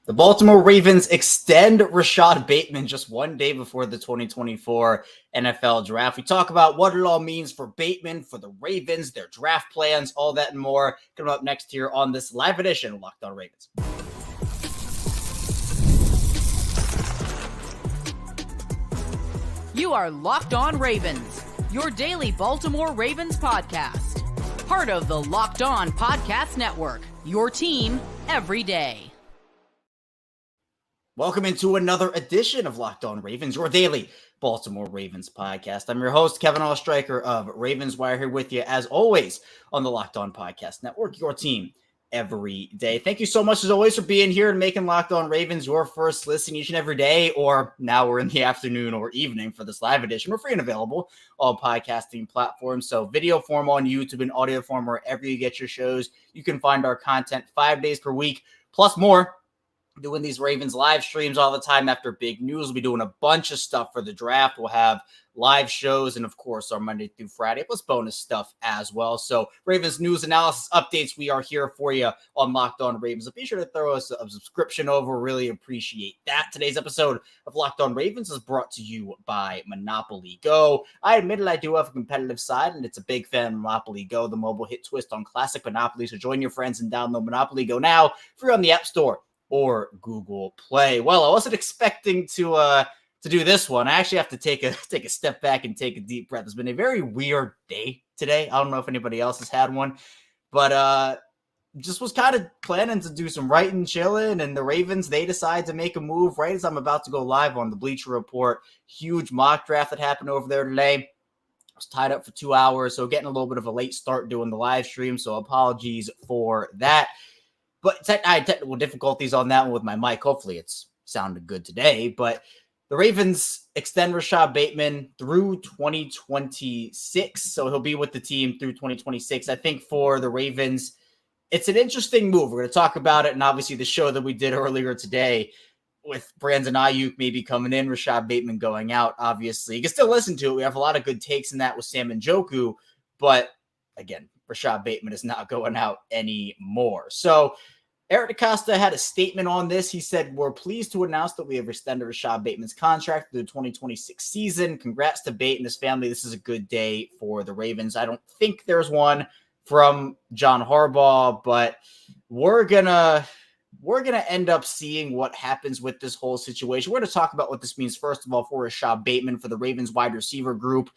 The Baltimore Ravens extend Rashod Bateman just one day before the 2024 NFL Draft. We talk about what it all means for Bateman, for the Ravens, their draft plans, all that and more. Coming up next here on this live edition of Locked On Ravens. You are Locked On Ravens, your daily Baltimore Ravens podcast. Part of the Locked On Podcast Network, your team every day. Welcome into another edition of Locked On Ravens, your daily Baltimore Ravens podcast. I'm your host, Kevin Oestreicher of Ravens Wire, here with you as always on the Locked On Podcast Network, your team every day. Thank you so much as always for being here and making Locked On Ravens your first listen each and every day, or now we're in the afternoon or evening for this live edition. We're free and available on podcasting platforms. So video form on YouTube and audio form wherever you get your shows. You can find our content 5 days per week, plus more. Doing these Ravens live streams all the time after big news. We'll be doing a bunch of stuff for the draft. We'll have live shows and, of course, our Monday through Friday plus bonus stuff as well. So Ravens news, analysis, updates, we are here for you on Locked On Ravens. So be sure to throw us a subscription over. Really appreciate that. Today's episode of Locked On Ravens is brought to you by Monopoly Go. I admit it, I do have a competitive side, and it's a big fan of Monopoly Go, the mobile hit twist on classic Monopoly. So join your friends and download Monopoly Go now, free on the App Store or Google Play. Well, I wasn't expecting to do this one. I actually have to take a step back and take a deep breath. It's been a very weird day today. I don't know if anybody else has had one, but just was kind of planning to do some writing, chilling, and the Ravens, they decide to make a move right as I'm about to go live on the Bleacher Report. Huge mock draft that happened over there today. I was tied up for 2 hours, so getting a little bit of a late start doing the live stream, so apologies for that. But I had technical difficulties on that one with my mic. Hopefully it's sounded good today. But the Ravens extend Rashod Bateman through 2026. So he'll be with the team through 2026. I think for the Ravens, it's an interesting move. We're going to talk about it. And obviously the show that we did earlier today with Brandon Ayuk maybe coming in, Rashod Bateman going out, obviously. You can still listen to it. We have a lot of good takes in that with Sam and Njoku. But again, Rashod Bateman is not going out anymore. So Eric DeCosta had a statement on this. He said, "We're pleased to announce that we have extended Rashod Bateman's contract through the 2026 season. Congrats to Bate and his family. This is a good day for the Ravens." I don't think there's one from John Harbaugh, but we're gonna end up seeing what happens with this whole situation. We're going to talk about what this means, first of all, for Rashod Bateman, for the Ravens wide receiver group,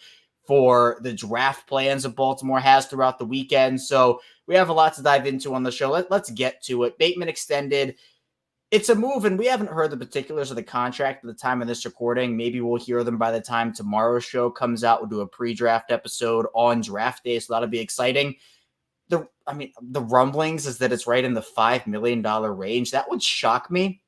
for the draft plans that Baltimore has throughout the weekend. So we have a lot to dive into on the show. Let's get to it. Bateman extended. It's a move, and we haven't heard the particulars of the contract at the time of this recording. Maybe we'll hear them by the time tomorrow's show comes out. We'll do a pre-draft episode on draft day, so that'll be exciting. The rumblings is that it's right in the $5 million range. That would shock me.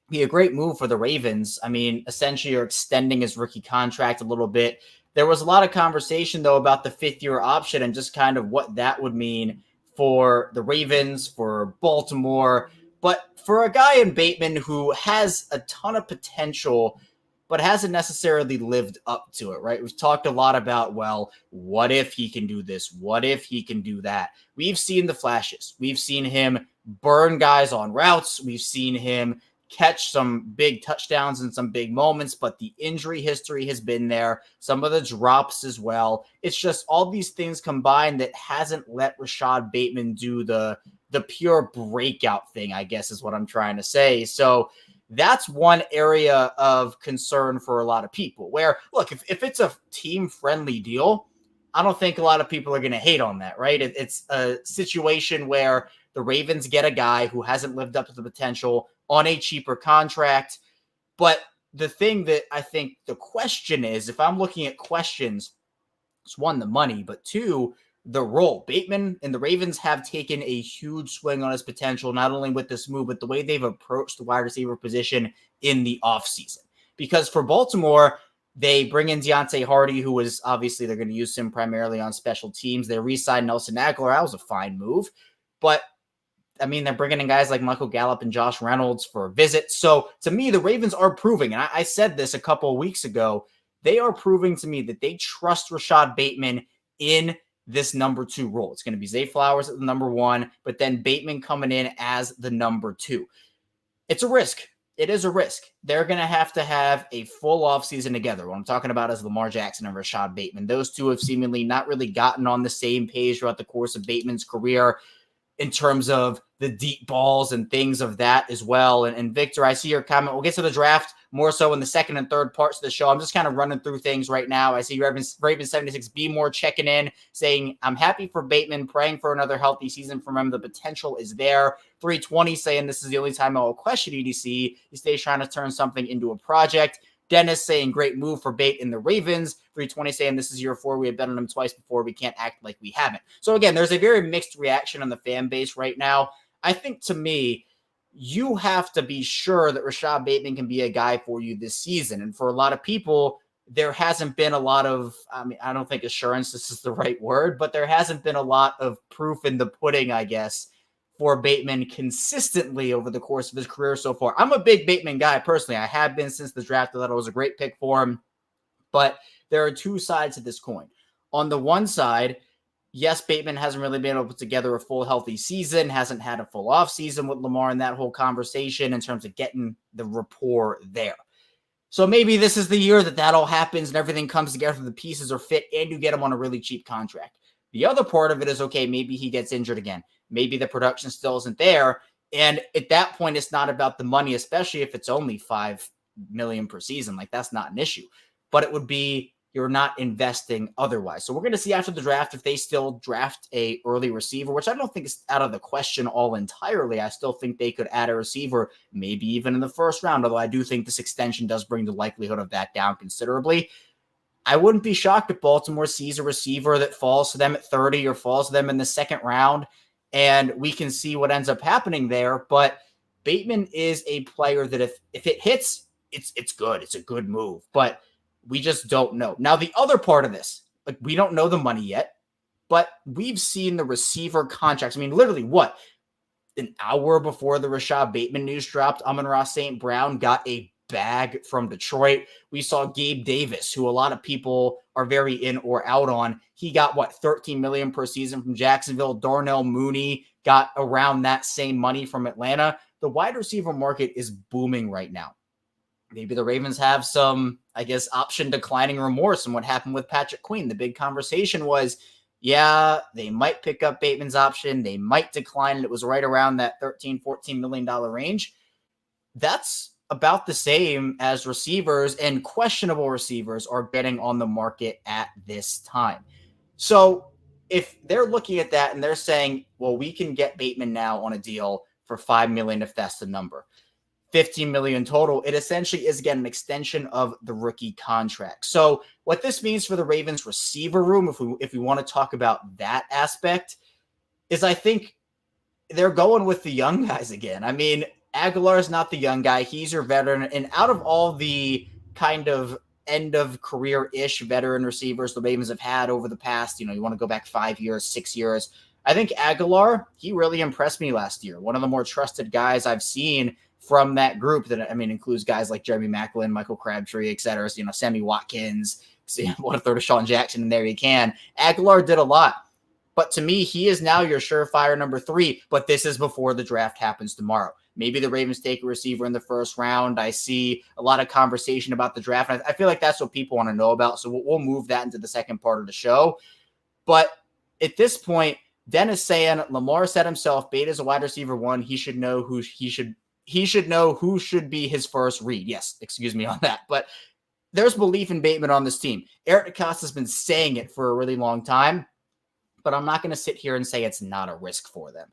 Be a great move for the Ravens. I mean, essentially you're extending his rookie contract a little bit. There was a lot of conversation, though, about the fifth-year option and just kind of what that would mean for the Ravens, for Baltimore. But for a guy in Bateman who has a ton of potential but hasn't necessarily lived up to it, right? We've talked a lot about, well, what if he can do this? What if he can do that? We've seen the flashes. We've seen him burn guys on routes. We've seen him catch some big touchdowns in some big moments, but the injury history has been there. Some of the drops as well. It's just all these things combined that hasn't let Rashod Bateman do the pure breakout thing, I guess is what I'm trying to say. So that's one area of concern for a lot of people where, look, if it's a team-friendly deal, I don't think a lot of people are going to hate on that, right? It's a situation where the Ravens get a guy who hasn't lived up to the potential on a cheaper contract. But the thing that I think the question is, if I'm looking at questions, it's one, the money, but two, the role. Bateman and the Ravens have taken a huge swing on his potential, not only with this move, but the way they've approached the wide receiver position in the offseason. Because for Baltimore, they bring in Deontay Hardy, who was obviously they're going to use him primarily on special teams. They re-signed Nelson Aguilar. That was a fine move. But I mean, they're bringing in guys like Michael Gallup and Josh Reynolds for visits. So to me, the Ravens are proving, and I said this a couple of weeks ago, they are proving to me that they trust Rashod Bateman in this number 2 role. It's going to be Zay Flowers at the number 1, but then Bateman coming in as the number 2. It's a risk. It is a risk. They're going to have a full offseason together. What I'm talking about is Lamar Jackson and Rashod Bateman. Those two have seemingly not really gotten on the same page throughout the course of Bateman's career in terms of the deep balls and things of that as well. And Victor, I see your comment. We'll get to the draft more so in the second and third parts of the show. I'm just kind of running through things right now. I see Ravens 76 Be More checking in, saying, I'm happy for Bateman, praying for another healthy season from him. The potential is there. 320 saying this is the only time I will question EDC. He stays trying to turn something into a project. Dennis saying great move for Bate in the Ravens. 320 saying this is year 4. We have bet on him twice before. We can't act like we haven't. So again, there's a very mixed reaction on the fan base right now. I think to me, you have to be sure that Rashod Bateman can be a guy for you this season. And for a lot of people, there hasn't been a lot of, I don't think assurance, this is the right word, but there hasn't been a lot of proof in the pudding, I guess, for Bateman consistently over the course of his career so far. I'm a big Bateman guy personally. I have been since the draft. I thought it was a great pick for him. But there are two sides to this coin. On the one side, yes, Bateman hasn't really been able to put together a full healthy season, hasn't had a full off season with Lamar in that whole conversation in terms of getting the rapport there. So maybe this is the year that all happens and everything comes together, the pieces are fit, and you get him on a really cheap contract. The other part of it is, okay, maybe he gets injured again. Maybe the production still isn't there. And at that point, it's not about the money, especially if it's only $5 million per season. Like, that's not an issue. But it would be, you're not investing otherwise. So we're going to see after the draft if they still draft a early receiver, which I don't think is out of the question all entirely. I still think they could add a receiver, maybe even in the first round, although I do think this extension does bring the likelihood of that down considerably. I wouldn't be shocked if Baltimore sees a receiver that falls to them at 30 or falls to them in the second round, and we can see what ends up happening there. But Bateman is a player that if it hits, it's good. It's a good move. But we just don't know. Now, the other part of this, like, we don't know the money yet, but we've seen the receiver contracts. I mean, literally, what? An hour before the Rashod Bateman news dropped, Amon-Ra St. Brown got a bag from Detroit. We saw Gabe Davis, who a lot of people are very in or out on. He got, $13 million per season from Jacksonville. Darnell Mooney got around that same money from Atlanta. The wide receiver market is booming right now. Maybe the Ravens have some, I guess, option declining remorse in what happened with Patrick Queen. The big conversation was, yeah, they might pick up Bateman's option. They might decline it. It was right around that $13-14 million range. That's about the same as receivers, and questionable receivers are getting on the market at this time. So if they're looking at that and they're saying, well, we can get Bateman now on a deal for $5 million, if that's the number, $15 million total, it essentially is, again, an extension of the rookie contract. So what this means for the Ravens receiver room, if we want to talk about that aspect, is I think they're going with the young guys again. I mean, Aguilar is not the young guy. He's your veteran. And out of all the kind of end of career-ish veteran receivers the Ravens have had over the past, you want to go back 5 years, 6 years, I think Aguilar, he really impressed me last year. One of the more trusted guys I've seen from that group that, includes guys like Jeremy Maclin, Michael Crabtree, et cetera. So, Sammy Watkins, want to throw Deshaun Jackson in there, you can. Aguilar did a lot. But to me, he is now your surefire number 3, but this is before the draft happens tomorrow. Maybe the Ravens take a receiver in the first round. I see a lot of conversation about the draft. I feel like that's what people want to know about. So we'll move that into the second part of the show. But at this point, Dennis saying Lamar said himself, Bate is a wide receiver 1. He should know who should be his first read. Yes, excuse me on that. But there's belief in Bateman on this team. Eric DeCosta's been saying it for a really long time, but I'm not going to sit here and say it's not a risk for them.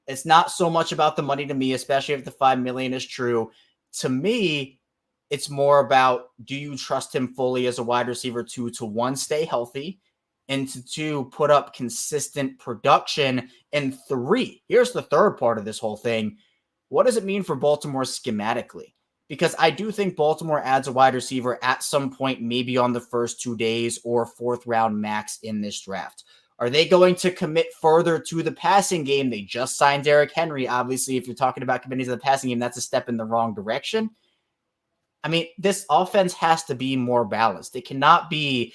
It's not so much about the money to me, especially if the $5 million is true. To me, it's more about, do you trust him fully as a wide receiver 2 to 1, stay healthy, and to 2, put up consistent production, and 3, here's the third part of this whole thing. What does it mean for Baltimore schematically? Because I do think Baltimore adds a wide receiver at some point, maybe on the first 2 days or 4th round max in this draft. Are they going to commit further to the passing game? They just signed Derrick Henry. Obviously, if you're talking about committing to the passing game, that's a step in the wrong direction. This offense has to be more balanced. It cannot be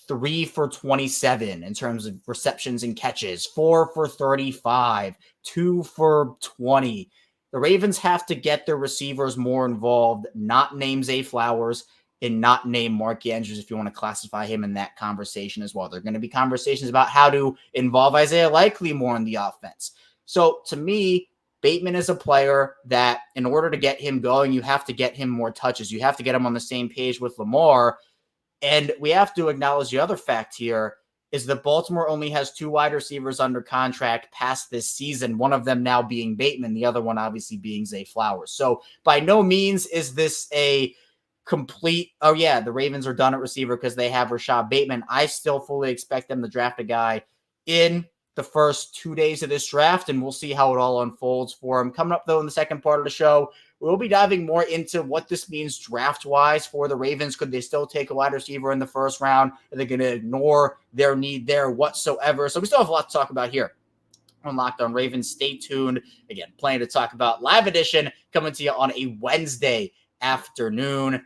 3 for 27 in terms of receptions and catches, 4 for 35, 2 for 20. The Ravens have to get their receivers more involved, not name Zay Flowers and not name Mark Andrews if you want to classify him in that conversation as well. There are going to be conversations about how to involve Isaiah Likely more in the offense. So to me, Bateman is a player that in order to get him going, you have to get him more touches. You have to get him on the same page with Lamar. And we have to acknowledge the other fact here is that Baltimore only has 2 wide receivers under contract past this season, one of them now being Bateman, the other one obviously being Zay Flowers. So by no means is this a complete, oh yeah, the Ravens are done at receiver because they have Rashod Bateman. I still fully expect them to draft a guy in the first 2 days of this draft, and we'll see how it all unfolds for him. Coming up, though, in the second part of the show, we'll be diving more into what this means draft-wise for the Ravens. Could they still take a wide receiver in the first round? Are they going to ignore their need there whatsoever? So we still have a lot to talk about here on Locked On Ravens. Stay tuned. Again, plenty to talk about. Live edition coming to you on a Wednesday afternoon.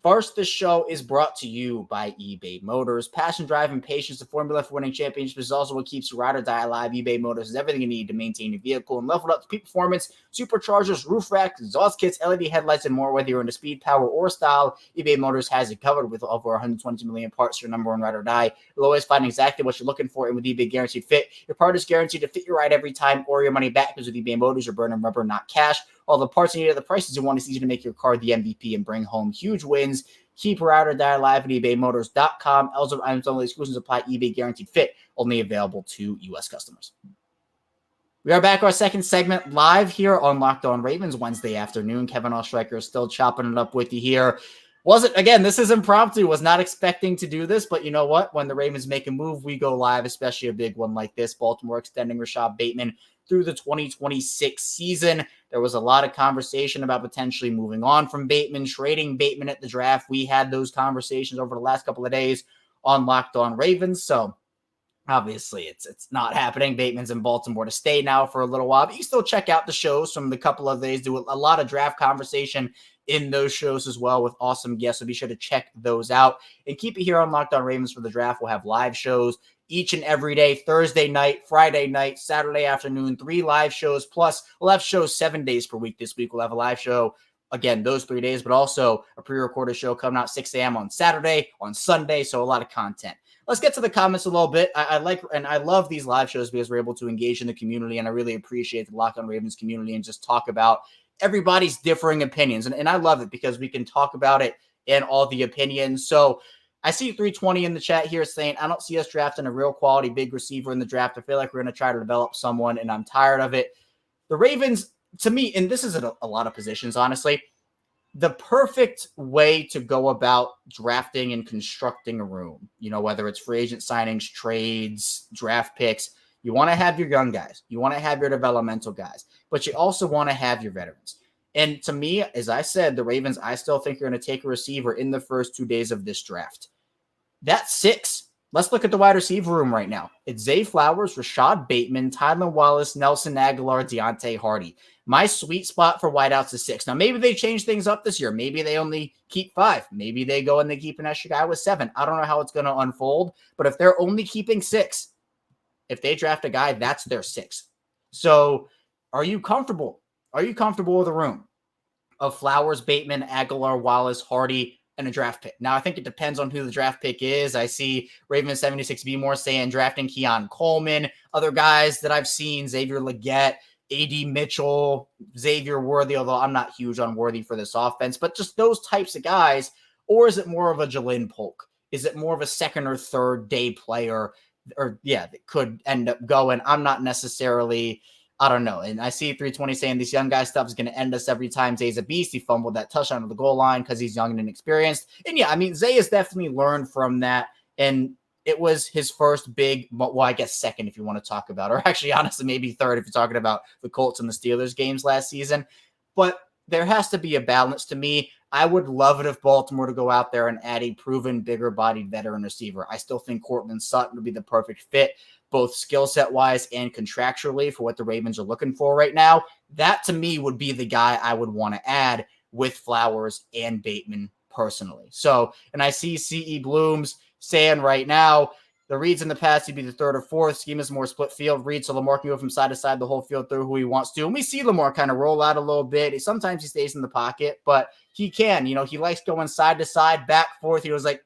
First, this show is brought to you by eBay Motors. Passion, drive, and patience, the formula for winning championships, is also what keeps you ride or die alive. eBay Motors is everything you need to maintain your vehicle and level it up to peak performance, superchargers, roof racks, exhaust kits, LED headlights, and more. Whether you're into speed, power, or style, eBay Motors has it covered with over 120 million parts. Your number one ride or die. You'll always find exactly what you're looking for, and with eBay Guaranteed Fit, your part is guaranteed to fit your ride every time or your money back, because with eBay Motors, you're burning rubber, not cash. All the parts you need at the prices you want. It's easy to make your car the MVP and bring home huge wins. Keep her out or die alive at ebaymotors.com. Eligible items only, exclusions apply. eBay Guaranteed Fit, only available to U.S. customers. We are back our second segment live here on Locked On Ravens Wednesday afternoon. Kevin Oestreicher is still chopping it up with you here. Again, this is impromptu. Was not expecting to do this, but you know what? When the Ravens make a move, we go live, especially a big one like this. Baltimore extending Rashod Bateman through the 2026 season. There was a lot of conversation about potentially moving on from Bateman, trading Bateman at the draft. We had those conversations over the last couple of days on Locked On Ravens. So obviously it's not happening. Bateman's in Baltimore to stay now for a little while, but you can still check out the shows from the couple of days. Do a lot of draft conversation in those shows as well with awesome guests. So be sure to check those out and keep it here on Locked On Ravens for the draft. We'll have live shows each and every day, Thursday night, Friday night, Saturday afternoon, 3 live shows. Plus, we'll have shows 7 days per week this week. We'll have a live show, again, those 3 days, but also a pre-recorded show coming out 6 a.m. on Saturday, on Sunday, so a lot of content. Let's get to the comments a little bit. I like and I love these live shows because we're able to engage in the community, and I really appreciate the Locked On Ravens community and just talk about everybody's differing opinions. And I love it because we can talk about it in all the opinions. So I see 320 in the chat here saying, I don't see us drafting a real quality big receiver in the draft. I feel like we're going to try to develop someone, and I'm tired of it. The Ravens, to me, and this is a lot of positions, honestly, the perfect way to go about drafting and constructing a room, whether it's free agent signings, trades, draft picks, you want to have your young guys. You want to have your developmental guys, but you also want to have your veterans. And to me, as I said, the Ravens, I still think are going to take a receiver in the first 2 days of this draft. That's 6. Let's look at the wide receiver room right now. It's Zay Flowers, Rashod Bateman, Tylan Wallace, Nelson Aguilar, Deontay Hardy. My sweet spot for wideouts is 6. Now, maybe they change things up this year. Maybe they only keep 5. Maybe they go and they keep an extra guy with 7. I don't know how it's going to unfold, but if they're only keeping 6, if they draft a guy, that's their 6th. So are you comfortable? Are you comfortable with a room of Flowers, Bateman, Aguilar, Wallace, Hardy, and a draft pick? Now, I think it depends on who the draft pick is. I see Ravens 76B more saying drafting Keon Coleman. Other guys that I've seen, Xavier Legette, A.D. Mitchell, Xavier Worthy, although I'm not huge on Worthy for this offense, but just those types of guys. Or is it more of a Jalen Polk? Is it more of a second or third day player? That could end up going. I'm not necessarily, I don't know. And I see 320 saying this young guy stuff is going to end us every time. Zay's a beast. He fumbled that touchdown to the goal line because he's young and inexperienced. And yeah, I mean, Zay has definitely learned from that. And it was his first big, well, I guess second if you want to talk about, or actually, honestly, maybe third if you're talking about the Colts and the Steelers games last season. But there has to be a balance to me. I would love it if Baltimore to go out there and add a proven, bigger-bodied veteran receiver. I still think Courtland Sutton would be the perfect fit, both skill set-wise and contractually for what the Ravens are looking for right now. That, to me, would be the guy I would want to add with Flowers and Bateman personally. So, and I see C.E. Blooms saying right now, The reads in the past, he'd be the third or fourth. Scheme is more split field read, so Lamar can go from side to side the whole field through who he wants to. And we see Lamar kind of roll out a little bit. Sometimes he stays in the pocket, but he can. He likes going side to side, back, forth. He was like,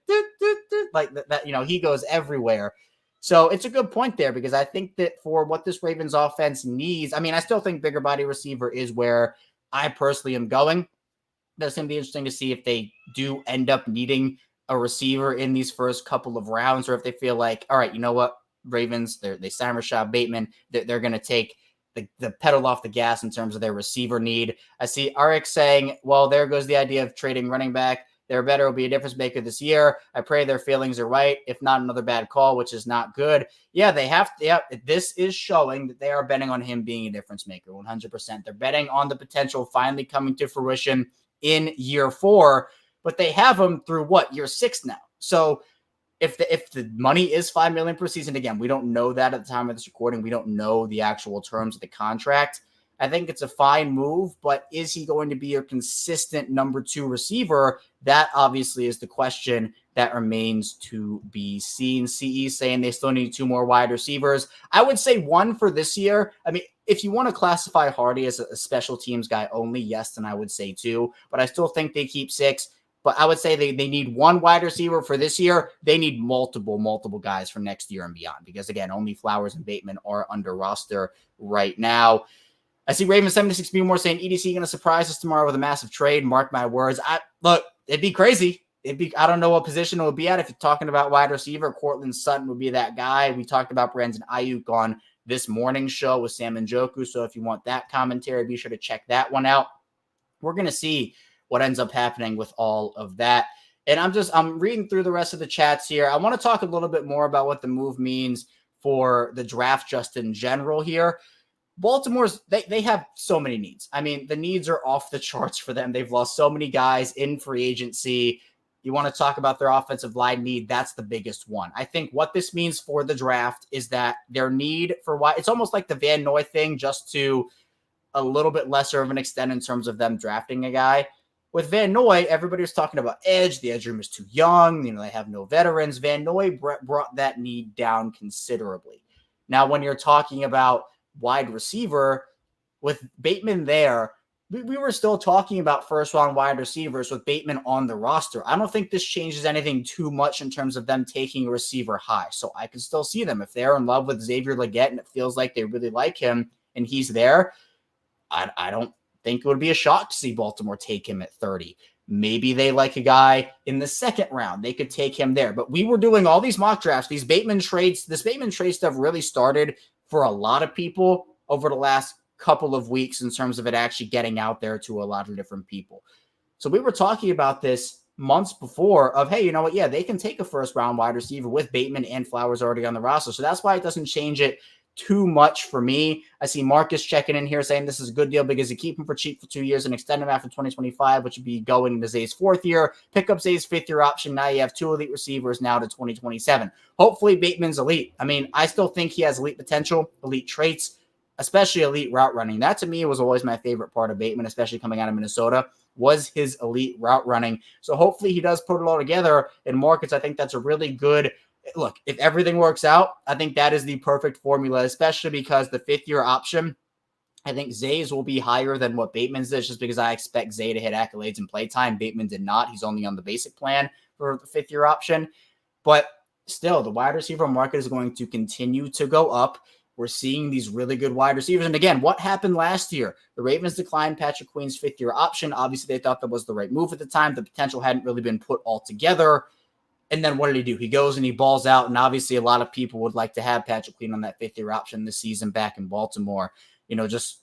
like that. He goes everywhere. So it's a good point there because I think that for what this Ravens offense needs, I still think bigger body receiver is where I personally am going. That's going to be interesting to see if they do end up needing a receiver in these first couple of rounds, or if they feel like, all right, you know what, Ravens, they signed Rashod Bateman. They're going to take the pedal off the gas in terms of their receiver need. I see RX saying, well, there goes the idea of trading running back. They're better, will be a difference maker this year. I pray their feelings are right. If not, another bad call, which is not good. Yeah, they have to. Yeah, this is showing that they are betting on him being a difference maker, 100%. They're betting on the potential finally coming to fruition in year 4, but they have him through year 6 now. So if the money is $5 million per season, again, we don't know that at the time of this recording. We don't know the actual terms of the contract. I think it's a fine move, but is he going to be a consistent number 2 receiver? That obviously is the question that remains to be seen. CE saying they still need 2 more wide receivers. I would say 1 for this year. If you want to classify Hardy as a special teams guy only, yes, then I would say 2, but I still think they keep 6. But I would say they need 1 wide receiver for this year. They need multiple guys for next year and beyond because, again, only Flowers and Bateman are under roster right now. I see Ravens 76 more saying EDC going to surprise us tomorrow with a massive trade. Mark my words. Look, it'd be crazy. I don't know what position it would be at. If you're talking about wide receiver, Cortland Sutton would be that guy. We talked about Brandon Ayuk on this morning's show with Sam Njoku. So if you want that commentary, be sure to check that one out. We're going to see what ends up happening with all of that. And I'm reading through the rest of the chats here. I want to talk a little bit more about what the move means for the draft just in general here. Baltimore's, they have so many needs. The needs are off the charts for them. They've lost so many guys in free agency. You want to talk about their offensive line need, that's the biggest one. I think what this means for the draft is that their need for it's almost like the Van Noy thing, just to a little bit lesser of an extent in terms of them drafting a guy. With Van Noy, everybody was talking about edge. The edge room is too young. They have no veterans. Van Noy brought that need down considerably. Now, when you're talking about wide receiver, with Bateman there, we were still talking about first-round wide receivers with Bateman on the roster. I don't think this changes anything too much in terms of them taking a receiver high. So I can still see them. If they're in love with Xavier Legette and it feels like they really like him and he's there, I don't think it would be a shock to see Baltimore take him at 30. Maybe they like a guy in the second round. They could take him there. But we were doing all these mock drafts, these Bateman trades. This Bateman trade stuff really started for a lot of people over the last couple of weeks in terms of it actually getting out there to a lot of different people. So we were talking about this months before of, hey, you know what? Yeah, they can take a first round wide receiver with Bateman and Flowers already on the roster. So that's why it doesn't change it too much for me. I see Marcus checking in here saying this is a good deal because you keep him for cheap for 2 years and extend him after 2025, which would be going into Zay's 4th year. Pick up Zay's 5th year option. Now you have 2 elite receivers now to 2027. Hopefully Bateman's elite. I still think he has elite potential, elite traits, especially elite route running. That to me was always my favorite part of Bateman, especially coming out of Minnesota, was his elite route running. So hopefully he does put it all together. In Marcus, I think that's a really good look. If everything works out, I think that is the perfect formula, especially because the 5th year option, I think Zay's will be higher than what Bateman's is, just because I expect Zay to hit accolades and playtime. Bateman did not. He's only on the basic plan for the 5th year option. But still, the wide receiver market is going to continue to go up. We're seeing these really good wide receivers. And again, what happened last year? The Ravens declined Patrick Queen's 5th year option. Obviously, they thought that was the right move at the time. The potential hadn't really been put all together. And then what did he do? He goes and he balls out. And obviously, a lot of people would like to have Patrick Queen on that 5th year option this season back in Baltimore. Just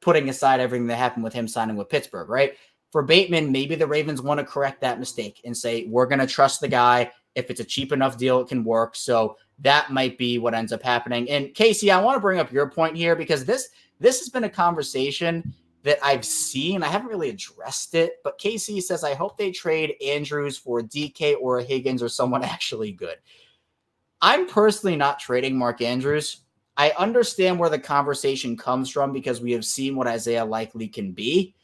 putting aside everything that happened with him signing with Pittsburgh, right? For Bateman, maybe the Ravens want to correct that mistake and say, we're going to trust the guy. If it's a cheap enough deal, it can work. So that might be what ends up happening. And Casey, I want to bring up your point here because this has been a conversation that I've seen. I haven't really addressed it, but Casey says, I hope they trade Andrews for DK or Higgins or someone actually good. I'm personally not trading Mark Andrews. I understand where the conversation comes from because we have seen what Isaiah likely can be.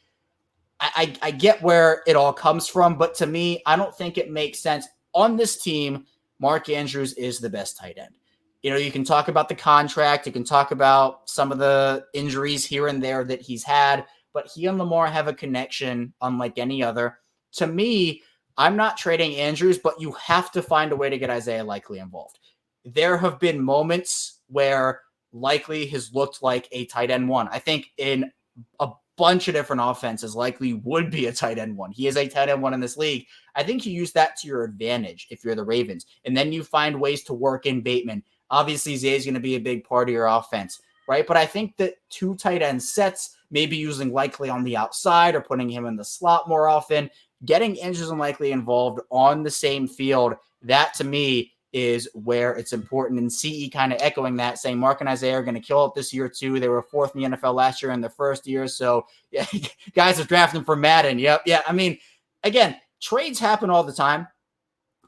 I get where it all comes from, but to me, I don't think it makes sense on this team. Mark Andrews is the best tight end. You can talk about the contract. You can talk about some of the injuries here and there that he's had, but he and Lamar have a connection unlike any other. To me, I'm not trading Andrews, but you have to find a way to get Isaiah Likely involved. There have been moments where Likely has looked like a tight end one. I think in a bunch of different offenses, Likely would be a tight end one. He is a tight end one in this league. I think you use that to your advantage if you're the Ravens, and then you find ways to work in Bateman. Obviously, Zay is going to be a big part of your offense, right? But I think that 2 tight end sets, maybe using Likely on the outside or putting him in the slot more often, getting Andrews and Likely involved on the same field, that to me is where it's important. And CE kind of echoing that, saying Mark and Isaiah are going to kill it this year too. They were 4th in the NFL last year in their first year. So yeah, guys are drafting for Madden. Yep. Yeah. I mean, again, trades happen all the time.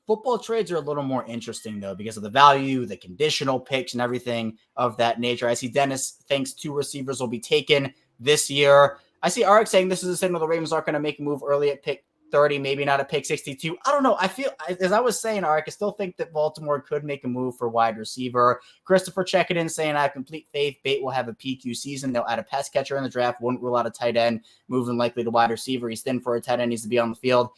Football trades are a little more interesting, though, because of the value, the conditional picks, and everything of that nature. I see Dennis thinks 2 receivers will be taken this year. I see Arik saying this is a signal the Ravens aren't going to make a move early at pick 30, maybe not at pick 62. I don't know. I feel, as I was saying, Arik, I still think that Baltimore could make a move for wide receiver. Christopher checking in saying, I have complete faith Bate will have a PQ season. They'll add a pass catcher in the draft. Wouldn't rule out a tight end, moving likely to wide receiver. He's thin for a tight end, needs to be on the field.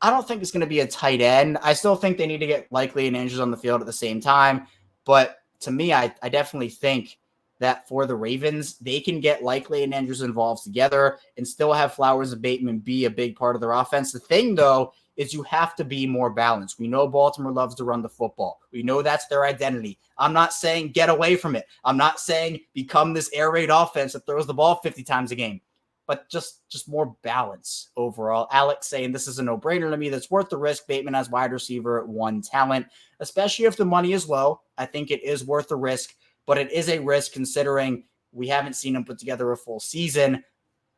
I don't think it's going to be a tight end. I still think they need to get Likely and Andrews on the field at the same time. But to me, I definitely think that for the Ravens, they can get Likely and Andrews involved together and still have Flowers and Bateman be a big part of their offense. The thing, though, is you have to be more balanced. We know Baltimore loves to run the football. We know that's their identity. I'm not saying get away from it. I'm not saying become this air raid offense that throws the ball 50 times a game. But just more balance overall. Alex saying this is a no-brainer to me. That's worth the risk. Bateman as wide receiver at 1 talent, especially if the money is low. I think it is worth the risk, but it is a risk considering we haven't seen him put together a full season.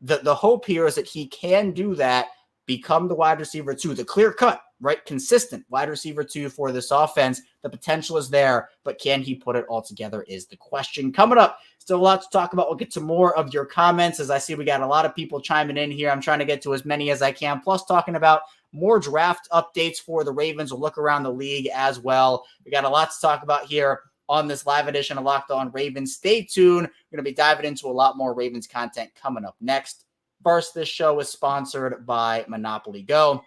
The hope here is that he can do that, become the wide receiver 2, the clear cut, right? Consistent wide receiver 2 for this offense. The potential is there, but can he put it all together is the question. Coming up, still a lot to talk about. We'll get to more of your comments as I see we got a lot of people chiming in here. I'm trying to get to as many as I can, plus talking about more draft updates for the Ravens. We'll look around the league as well. We got a lot to talk about here on this live edition of Locked On Ravens. Stay tuned. We're going to be diving into a lot more Ravens content coming up next. First, this show is sponsored by Monopoly Go.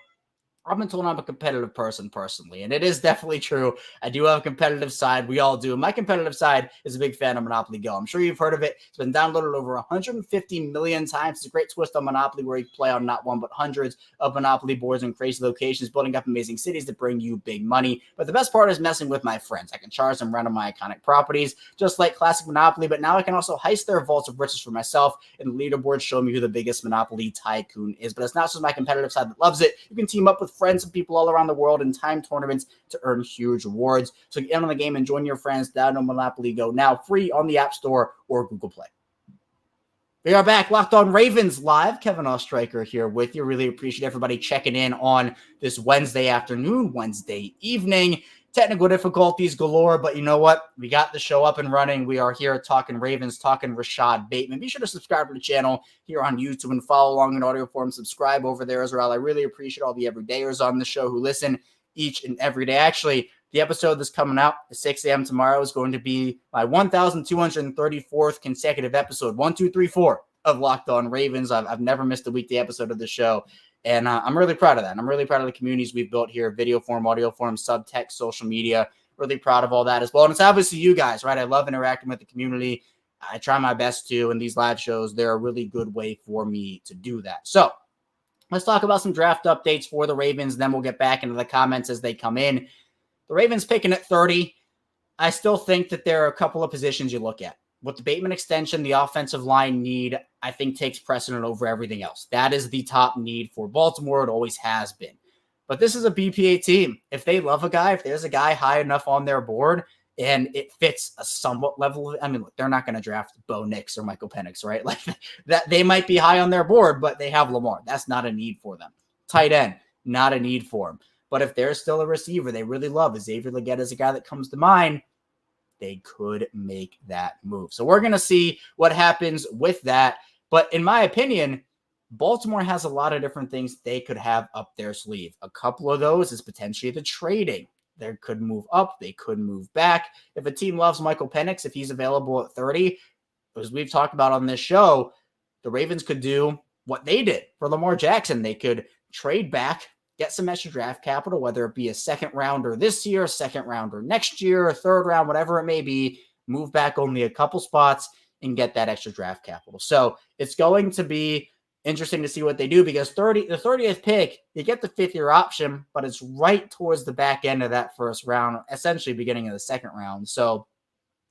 I've been told I'm a competitive person personally, and it is definitely true. I do have a competitive side. We all do. My competitive side is a big fan of Monopoly Go. I'm sure you've heard of it. It's been downloaded over 150 million times. It's a great twist on Monopoly where you play on not one but hundreds of Monopoly boards in crazy locations, building up amazing cities that bring you big money. But the best part is messing with my friends. I can charge them rent on my iconic properties, just like classic Monopoly, but now I can also heist their vaults of riches for myself, and the leaderboards show me who the biggest Monopoly tycoon is. But it's not just my competitive side that loves it. You can team up with friends and people all around the world in time tournaments to earn huge rewards. So get in on the game and join your friends. Download Monopoly Go now, free on the App Store or Google Play. We are back, Locked On Ravens live. Kevin Oestreicher here with you. Really appreciate everybody checking in on this Wednesday afternoon, Wednesday evening. Technical difficulties galore, but you know what? We got the show up and running. We are here talking Ravens, talking Rashod Bateman. Be sure to subscribe to the channel here on YouTube and follow along in audio form. Subscribe over there as well. I really appreciate all the everydayers on the show who listen each and every day. Actually, the episode that's coming out at 6 a.m. tomorrow is going to be my 1,234th consecutive episode, 1, 2, 3, 4 of Locked On Ravens. I've never missed a weekday episode of the show. And I'm really proud of that. And I'm really proud of the communities we've built here, video form, audio form, subtext, social media. Really proud of all that as well. And it's obviously you guys, right? I love interacting with the community. I try my best to, and these live shows, they're a really good way for me to do that. So let's talk about some draft updates for the Ravens. Then we'll get back into the comments as they come in. The Ravens picking at 30. I still think that there are a couple of positions you look at. With the Bateman extension, the offensive line need, I think, takes precedent over everything else. That is the top need for Baltimore. It always has been. But this is a BPA team. If they love a guy, if there's a guy high enough on their board and it fits a somewhat level of, I mean, look, they're not going to draft Bo Nix or Michael Penix, right? Like that, they might be high on their board, but they have Lamar. That's not a need for them. Tight end, not a need for them. But if there's still a receiver they really love, Xavier Legette is a guy that comes to mind, they could make that move. So we're going to see what happens with that. But in my opinion, Baltimore has a lot of different things they could have up their sleeve. A couple of those is potentially the trading. They could move up. They could move back. If a team loves Michael Penix, if he's available at 30, as we've talked about on this show, the Ravens could do what they did for Lamar Jackson. They could trade back, get some extra draft capital, whether it be a second rounder this year, a second rounder next year, a third round, whatever it may be, move back only a couple spots and get that extra draft capital. So it's going to be interesting to see what they do because the 30th pick, you get the 5th-year option, but it's right towards the back end of that first round, essentially beginning of the second round. So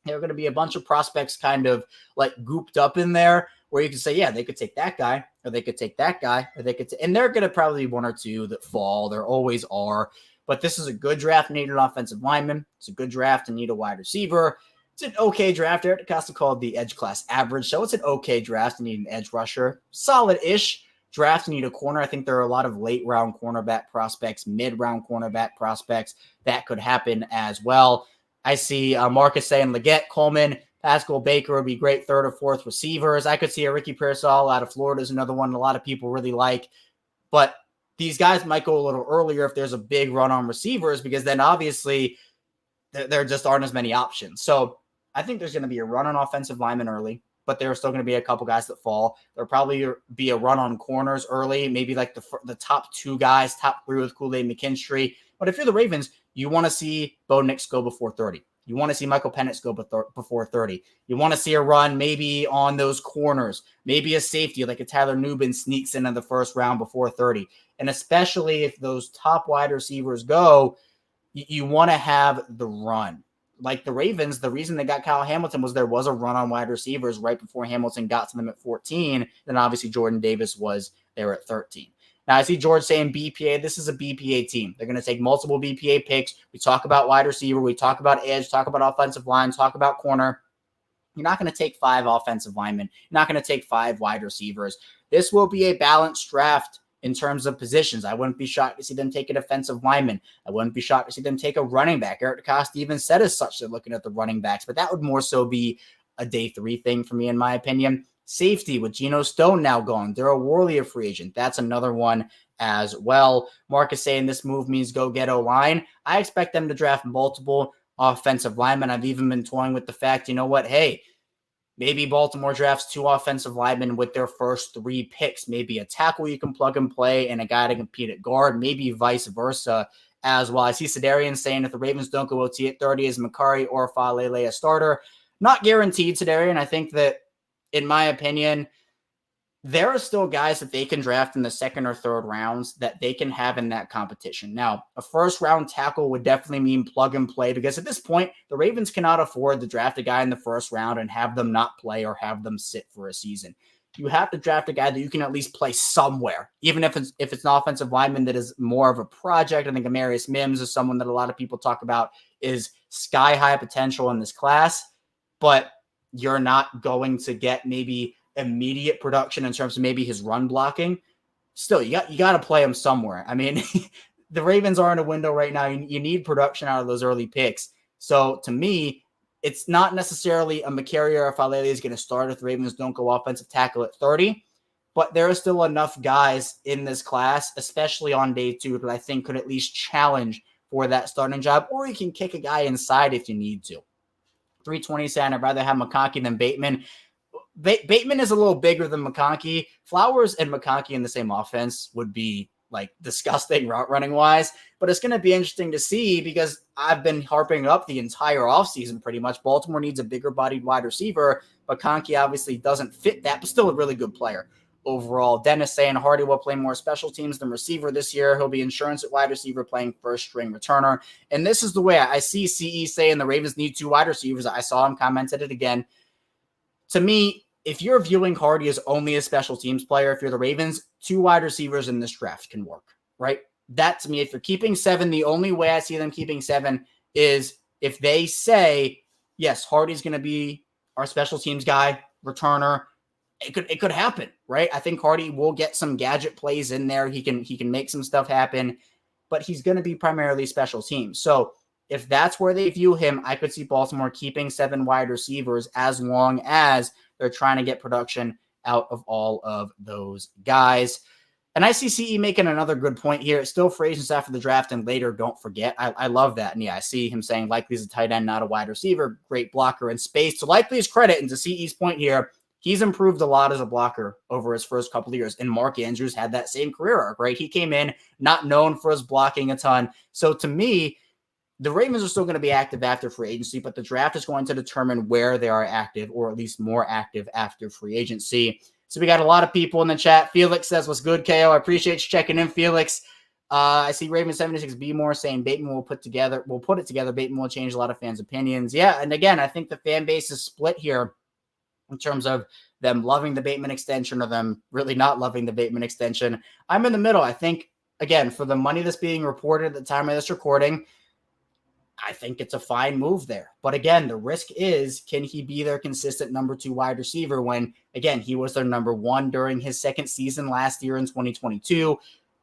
there are going to be a bunch of prospects kind of like gooped up in there where you can say, yeah, they could take that guy or they could take that guy or they could and they're going to probably be one or two that fall. There always are. But this is a good draft to need an offensive lineman. It's a good draft to need a wide receiver. It's an okay draft. Eric DeCosta called the edge class average. So it's an okay draft to need an edge rusher. Solid-ish draft to need a corner. I think there are a lot of late-round cornerback prospects, mid-round cornerback prospects that could happen as well. I see Marcus saying Leggett, Coleman, Pascal Baker would be great third or fourth receivers. I could see a Ricky Pearsall out of Florida is another one a lot of people really like. But these guys might go a little earlier if there's a big run on receivers because then obviously there just aren't as many options. So I think there's going to be a run on offensive linemen early, but there are still going to be a couple guys that fall. There'll probably be a run on corners early, maybe like the top 2 guys, top 3 with Kool-Aid McKinstry. But if you're the Ravens, you want to see Bo Nix go before 30. You want to see Michael Penix go before 30. You want to see a run maybe on those corners, maybe a safety like a Tyler Nubin sneaks into the first round before 30. And especially if those top wide receivers go, you want to have the run. Like the Ravens, the reason they got Kyle Hamilton was there was a run on wide receivers right before Hamilton got to them at 14. Then obviously Jordan Davis was there at 13. Now I see George saying BPA. This is a BPA team. They're going to take multiple BPA picks. We talk about wide receiver. We talk about edge, talk about offensive line, talk about corner. You're not going to take 5 offensive linemen. You're not going to take 5 wide receivers. This will be a balanced draft in terms of positions. I wouldn't be shocked to see them take a defensive lineman. I wouldn't be shocked to see them take a running back. Eric DeCosta even said as such they're looking at the running backs, but that would more so be a day 3 thing for me, in my opinion. Safety with Geno Stone now gone. Daryl Worley a free agent. That's another one as well. Mark is saying this move means go get O-line. I expect them to draft multiple offensive linemen. I've even been toying with the fact, you know what, hey, maybe Baltimore drafts 2 offensive linemen with their first 3 picks. Maybe a tackle you can plug and play and a guy to compete at guard. Maybe vice versa as well. I see Sedarian saying if the Ravens don't go OT at 30, is Makari or Falele a starter? Not guaranteed, Sedarian. I think that, in my opinion, there are still guys that they can draft in the second or third rounds that they can have in that competition. Now, a first-round tackle would definitely mean plug and play because at this point, the Ravens cannot afford to draft a guy in the first round and have them not play or have them sit for a season. You have to draft a guy that you can at least play somewhere, even if it's an offensive lineman that is more of a project. I think Amarius Mims is someone that a lot of people talk about is sky-high potential in this class, but you're not going to get maybe immediate production in terms of maybe his run blocking. Still, you got to play him somewhere. I mean, the Ravens are in a window right now. You need production out of those early picks. So to me, it's not necessarily a Makari or a Falele is going to start if the Ravens don't go offensive tackle at 30, but there are still enough guys in this class, especially on day 2, that I think could at least challenge for that starting job, or you can kick a guy inside if you need to. 320 saying I'd rather have McConkey than Bateman. Bateman is a little bigger than McConkey. Flowers and McConkey in the same offense would be like disgusting route running wise, but it's going to be interesting to see because I've been harping up the entire offseason pretty much. Baltimore needs a bigger bodied wide receiver. McConkey obviously doesn't fit that, but still a really good player overall. Dennis saying Hardy will play more special teams than receiver this year. He'll be insurance at wide receiver playing first string returner. And this is the way I see CE saying the Ravens need 2 wide receivers. I saw him commented it again. To me, if you're viewing Hardy as only a special teams player, if you're the Ravens, 2 wide receivers in this draft can work, right? That to me, if you're keeping 7, the only way I see them keeping 7 is if they say, yes, Hardy's going to be our special teams guy, returner. It could happen, right? I think Hardy will get some gadget plays in there. He can make some stuff happen, but he's going to be primarily special teams. So if that's where they view him, I could see Baltimore keeping 7 wide receivers as long as they're trying to get production out of all of those guys. And I see CE making another good point here. It's still free agents after the draft and later, don't forget. I love that. And yeah, I see him saying likely he's a tight end, not a wide receiver, great blocker in space. To Likely's credit, and to CE's point here, he's improved a lot as a blocker over his first couple of years. And Mark Andrews had that same career arc, right? He came in not known for his blocking a ton. So to me, the Ravens are still going to be active after free agency, but the draft is going to determine where they are active, or at least more active after free agency. So we got a lot of people in the chat. Felix says, what's good, KO? I appreciate you checking in, Felix. I see Raven76B more saying Bateman will put it together. Bateman will change a lot of fans' opinions. Yeah, and again, I think the fan base is split here in terms of them loving the Bateman extension or them really not loving the Bateman extension. I'm in the middle. I think, again, for the money that's being reported at the time of this recording, I think it's a fine move there. But again, the risk is, can he be their consistent number 2 wide receiver when, again, he was their number 1 during his second season last year in 2022.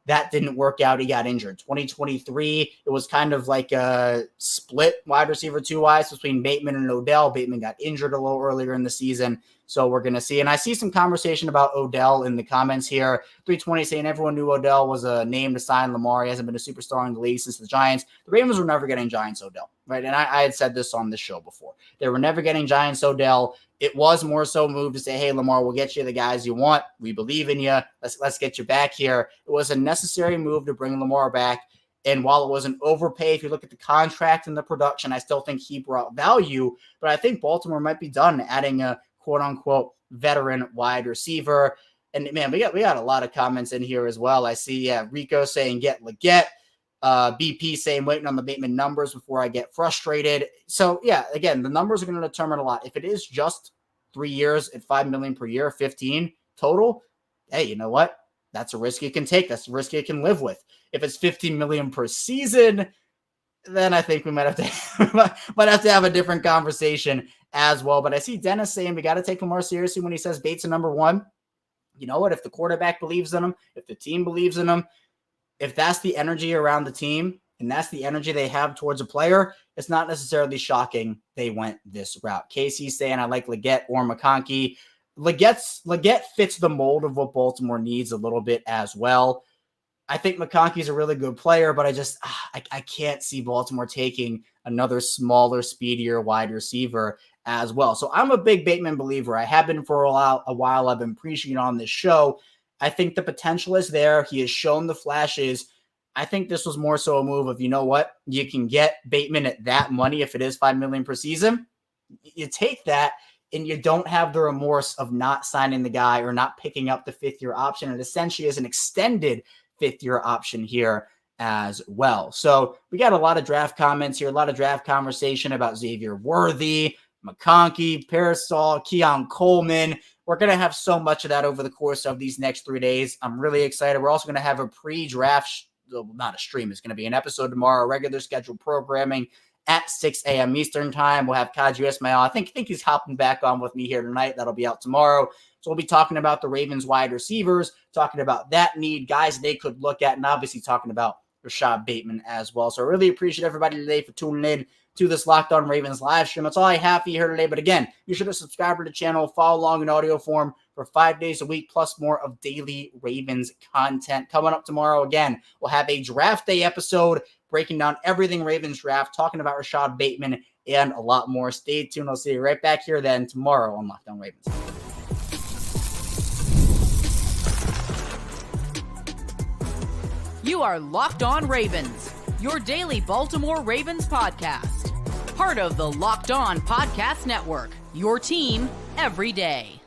That didn't work out. He got injured. 2023, it was kind of like a split wide receiver 2-wise between Bateman and Odell. Bateman got injured a little earlier in the season. So we're going to see. And I see some conversation about Odell in the comments here. 320 saying everyone knew Odell was a name to sign Lamar. He hasn't been a superstar in the league since the Giants. The Ravens were never getting Giants Odell, right? And I had said this on this show before. They were never getting Giants Odell. It was more so a move to say, hey, Lamar, we'll get you the guys you want. We believe in you. Let's get you back here. It was a necessary move to bring Lamar back. And while it was an overpay, if you look at the contract and the production, I still think he brought value. But I think Baltimore might be done adding a quote-unquote veteran wide receiver. And, man, we got a lot of comments in here as well. I see Rico saying get Leggett. BP saying waiting on the Bateman numbers before I get frustrated. So, yeah, again, the numbers are going to determine a lot. If it is just 3 years at $5 million per year, 15 total, hey, you know what? That's a risk you can take. That's a risk you can live with. If it's $15 million per season, then I think we might have to have a different conversation as well. But I see Dennis saying we got to take him more seriously when he says Bates is number 1. You know what? If the quarterback believes in him, if the team believes in him, if that's the energy around the team and that's the energy they have towards a player, it's not necessarily shocking they went this route. Casey's saying I like Leggett or McConkey. Leggett fits the mold of what Baltimore needs a little bit as well. I think McConkey's a really good player, but I can't see Baltimore taking another smaller, speedier wide receiver as well. So I'm a big Bateman believer. I have been for a while. I've been preaching on this show. I think the potential is there. He has shown the flashes. I think this was more so a move of, you know what? You can get Bateman at that money if it is $5 million per season. You take that and you don't have the remorse of not signing the guy or not picking up the 5th-year option. It essentially is an extended 5th-year option here as well. So we got a lot of draft comments here, a lot of draft conversation about Xavier Worthy, McConkey, Parasol, Keon Coleman. We're going to have so much of that over the course of these next 3 days. I'm really excited. We're also going to have a pre-draft, not a stream. It's going to be an episode tomorrow, regular scheduled programming at 6 a.m. Eastern time. We'll have Kaji Ismail. I think he's hopping back on with me here tonight. That'll be out tomorrow. So we'll be talking about the Ravens wide receivers, talking about that need, guys they could look at, and obviously talking about Rashod Bateman as well. So I really appreciate everybody today for tuning in to this Locked On Ravens live stream. That's all I have for you here today. But again, you should have subscribed to the channel, follow along in audio form for 5 days a week, plus more of daily Ravens content. Coming up tomorrow, again, we'll have a draft day episode breaking down everything Ravens draft, talking about Rashod Bateman and a lot more. Stay tuned. I'll see you right back here then tomorrow on Locked On Ravens. You are Locked On Ravens, your daily Baltimore Ravens podcast. Part of the Locked On Podcast Network, your team every day.